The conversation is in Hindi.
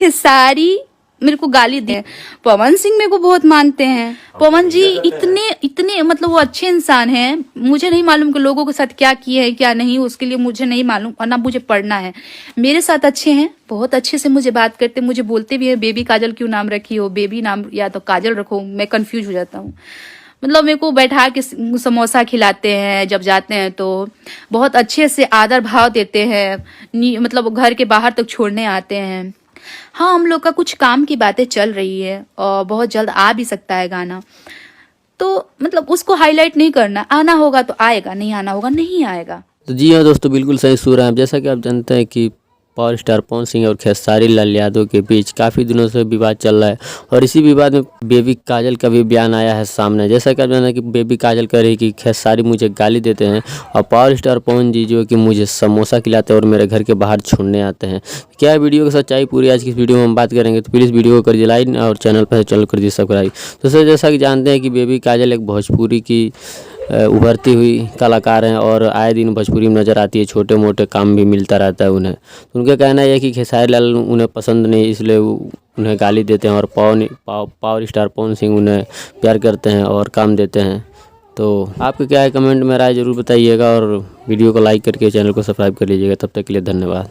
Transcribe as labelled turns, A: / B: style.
A: खेसारी मेरे को गाली दे, पवन सिंह मेरे को बहुत मानते हैं। पवन जी इतने इतने मतलब वो अच्छे इंसान हैं। मुझे नहीं मालूम कि लोगों के साथ क्या किए हैं क्या नहीं, उसके लिए मुझे नहीं मालूम और ना मुझे पढ़ना है। मेरे साथ अच्छे हैं, बहुत अच्छे से मुझे बात करते, मुझे बोलते भी है बेबी काजल क्यों नाम रखी हो, बेबी नाम या तो काजल रखो, मैं कंफ्यूज हो जाता हूँ। मतलब मेरे को बैठा के समोसा खिलाते हैं, जब जाते हैं तो बहुत अच्छे से आदर भाव देते हैं, मतलब घर के बाहर तक छोड़ने आते हैं। हाँ, हम लोग का कुछ काम की बातें चल रही है और बहुत जल्द आ भी सकता है गाना, तो मतलब उसको हाईलाइट नहीं करना, आना होगा तो आएगा, नहीं आना होगा नहीं आएगा।
B: तो जी हाँ दोस्तों, बिल्कुल सही सुर है। जैसा कि आप जानते हैं कि पावर स्टार पवन सिंह और खेसारी लाल यादव के बीच काफ़ी दिनों से विवाद चल रहा है और इसी विवाद में बेबी काजल का भी बयान आया है सामने। जैसा कि आप जानते हैं कि बेबी काजल कह रही कि खेसारी मुझे गाली देते हैं और पावर स्टार पवन जी जो कि मुझे समोसा खिलाते हैं और मेरे घर के बाहर छोड़ने आते हैं। क्या है वीडियो की सच्चाई पूरी आज की इस वीडियो में हम बात करेंगे, तो प्लीज़ वीडियो को कर दीजिए लाइक और चैनल पर चैनल कर दीजिए सब्सक्राइब। तो सर, जैसा कि जानते हैं कि बेबी काजल एक भोजपुरी की उभरती हुई कलाकार हैं और आए दिन भोजपुरी में नज़र आती है, छोटे मोटे काम भी मिलता रहता है उन्हें। तो उनका कहना है कि खेसारी लाल उन्हें पसंद नहीं, इसलिए उन्हें गाली देते हैं और पावर स्टार पवन सिंह उन्हें प्यार करते हैं और काम देते हैं। तो आपका क्या है, कमेंट में राय ज़रूर बताइएगा और वीडियो को लाइक करके चैनल को सब्सक्राइब कर लीजिएगा। तब तक के लिए धन्यवाद।